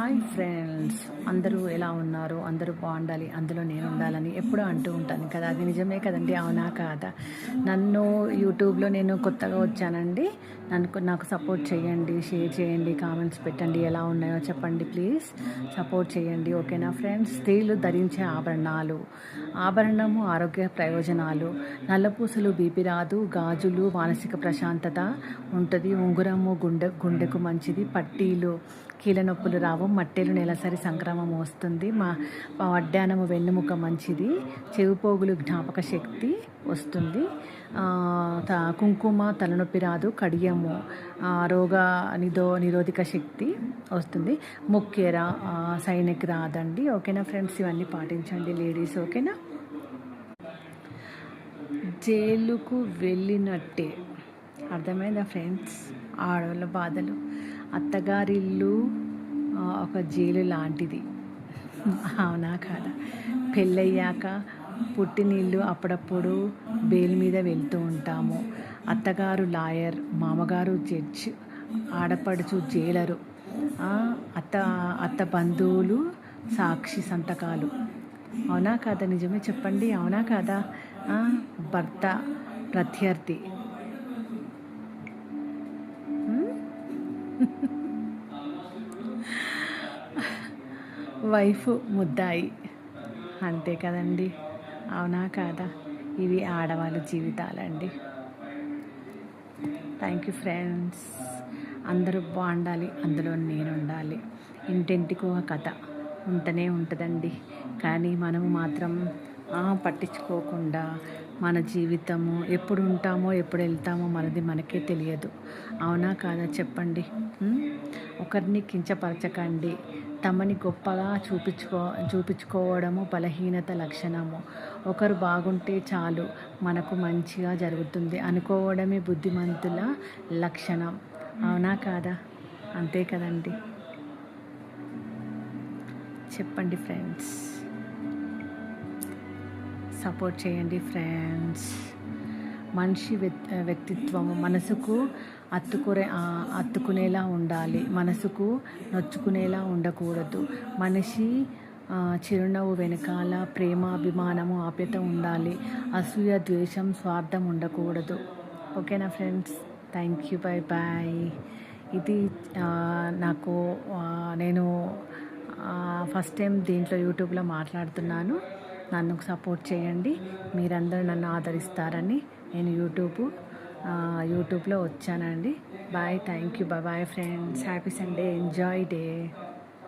Hi friends, అందరూ ఎలా ఉన్నారు? అందరూ బాగుండాలి, అందులో నేను ఉండాలని ఎప్పుడూ అంటూ ఉంటాను కదా. అది నిజమే కదండి, అవునా కాదా? నన్ను యూట్యూబ్లో నేను కొత్తగా వచ్చానండి. నాకు సపోర్ట్ చేయండి, షేర్ చేయండి, కామెంట్స్ పెట్టండి, ఎలా ఉన్నాయో చెప్పండి ప్లీజ్. సపోర్ట్ చేయండి, ఓకేనా ఫ్రెండ్స్? స్త్రీలు ధరించే ఆభరణము ఆరోగ్య ప్రయోజనాలు, నల్లపూసలు బీపీ రాదు, గాజులు మానసిక ప్రశాంతత ఉంటుంది, ఉంగురము గుండెకు మంచిది, పట్టీలు కీళ్ళ నొప్పులు రావు, మట్టెలు నెలసరి సంక్రమం వస్తుంది, వడ్డానము వెన్నుముక మంచిది, చెవిపోగులు జ్ఞాపక శక్తి వస్తుంది, కుంకుమ తలనొప్పి రాదు, కడియము రోగ నిరోధక శక్తి వస్తుంది, ముక్కెర సైనిక్ రాదండి. ఓకేనా ఫ్రెండ్స్? ఇవన్నీ పాటించండి లేడీస్, ఓకేనా? జైలుకు వెళ్ళినట్టే, అర్థమైందా ఫ్రెండ్స్? ఆడవాళ్ళ బాధలు. అత్తగారిల్లు ఒక జైలు లాంటిది, అవునా కాదా? పెళ్ళయ్యాక పుట్టినిల్లు అప్పుడప్పుడు బెయిల్ మీద వెళ్తూ ఉంటాము. అత్తగారు లాయర్, మామగారు జడ్జ్, ఆడపడుచు జైలరు, అత్త బంధువులు సాక్షి సంతకాలు, అవునా కాదా? నిజమే చెప్పండి, అవునా కాదా? భర్త ప్రత్యర్థి, వైఫ్ ముద్దాయి, అంతే కదండి, అవునా కాదా? ఇవి ఆడవాళ్ళ జీవితాలండి. Thank you friends. అందరూ బాగుండాలి, అందులో నేను ఉండాలి. ఇంటింటికి ఒక కథ ఉంటూనే ఉంటుందండి, కానీ మనము మాత్రం పట్టించుకోకుండా మన జీవితము ఎప్పుడు ఉంటామో ఎప్పుడు వెళ్తామో మనది మనకే తెలియదు, అవునా కాదా? చెప్పండి. ఒకరిని కించపరచకండి. తమని గొప్పగా చూపించుకోవడము బలహీనత లక్షణము. ఒకరు బాగుంటే చాలు మనకు మంచిగా జరుగుతుంది అనుకోవడమే బుద్ధిమంతుల లక్షణం, అవునా కాదా? అంతే కదండి. చెప్పండి ఫ్రెండ్స్, సపోర్ట్ చేయండి ఫ్రెండ్స్. మనిషి వ్యక్తిత్వము మనసుకు అత్తుకునేలా ఉండాలి, మనసుకు నొచ్చుకునేలా ఉండకూడదు. మనిషి చిరునవ్వు వెనకాల ప్రేమ, అభిమానము, ఆప్యత ఉండాలి. అసూయ, ద్వేషం, స్వార్థం ఉండకూడదు. ఓకేనా friends? Thank you, bye bye. ఇది నేను ఫస్ట్ టైం దీంట్లో యూట్యూబ్లో మాట్లాడుతున్నాను. నన్ను సపోర్ట్ చేయండి, మీరందరూ నన్ను ఆదరిస్తారని నేను యూట్యూబ్లో వచ్చానండి. Bye, thank you, bye friends. Happy Sunday, enjoy day.